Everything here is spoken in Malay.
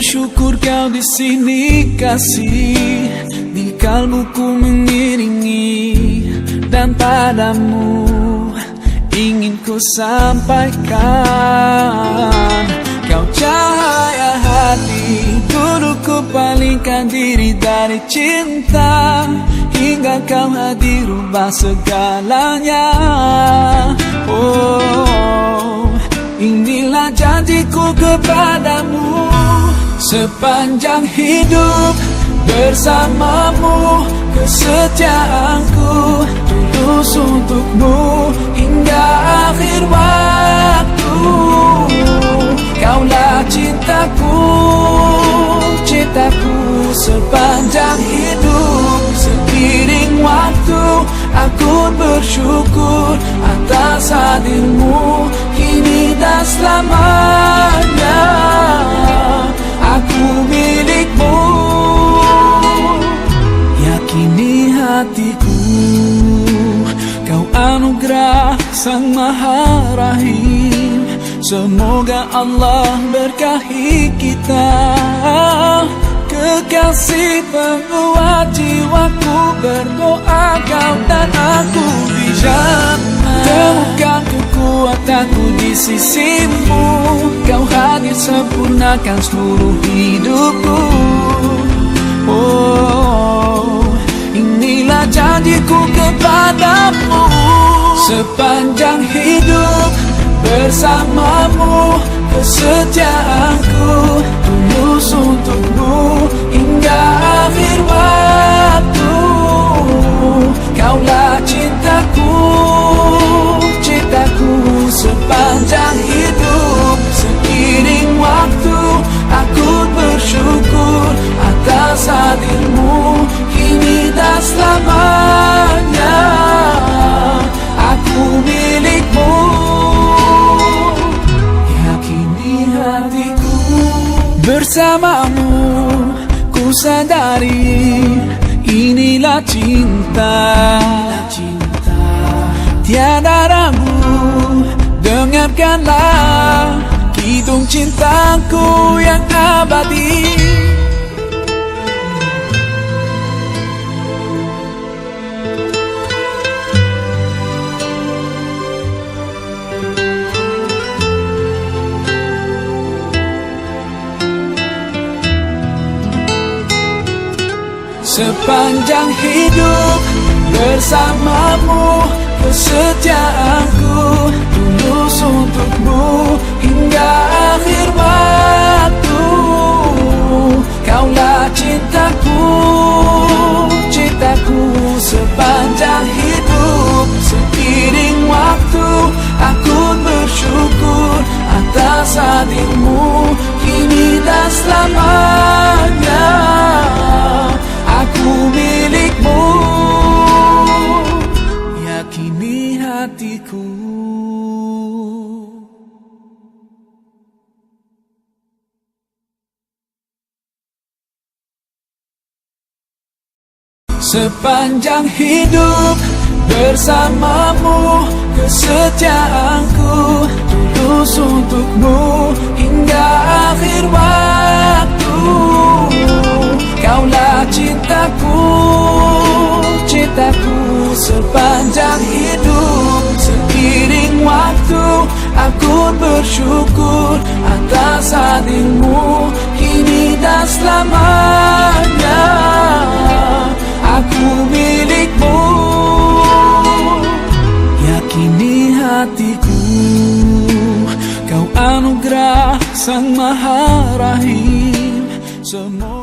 bersyukur kau di sini kasih, di kalbuku mengiringi, dan padamu ingin ku sampaikan. Kau cahaya hati, dulu ku palingkan diri dari cinta, hingga kau hadir ubah segalanya. Oh, inilah janjiku kepadamu, sepanjang hidup bersamamu, kesetiaanku tulus untukmu hingga akhir waktu. Kaulah cintaku, cintaku sepanjang hidup. Seiring waktu aku bersyukur atas hadirmu kini dan selamanya. Aku milikmu, yakini hatiku. Kau anugerah Sang Maha Rahim, semoga Allah berkahi kita. Kekasih penguat jiwaku, berdoa kau dan aku di jannah. Temukan kekuatanku di sisimu, kau hadir sempurnakan seluruh hidupku. Oh, inilah janjiku kepadamu, sepanjang hidup bersamamu, kesetiaanku tulus untukmu hingga akhir waktu. Kaulah cintaku, cintaku sepanjang hidup. Seiring waktu aku bersyukur atas hadirmu kini dan selamanya. Aku milikmu, yakini hatiku. Bersamamu ku sadari inilah cinta, tiada ragu. Dengarkanlah kidung cintaku yang abadi. Sepanjang hidup bersamamu, kesetiaanku tulus untukmu hingga akhir waktu. Kaulah cintaku, cintaku sepanjang hidup. Seiring waktu aku bersyukur atas hadirmu kini dan selamanya. Aku milikmu, yakini hatiku. Sepanjang hidup bersamamu, kesetiaanku tulus untukmu hingga akhir waktu. Kaulah cintaku, cintaku sepanjang hidup. Seiring waktu aku bersyukur atas hadirmu kini dan selamanya. Aku milikmu, yakini hatiku. Kau anugerah Sang Maha Rahim, semua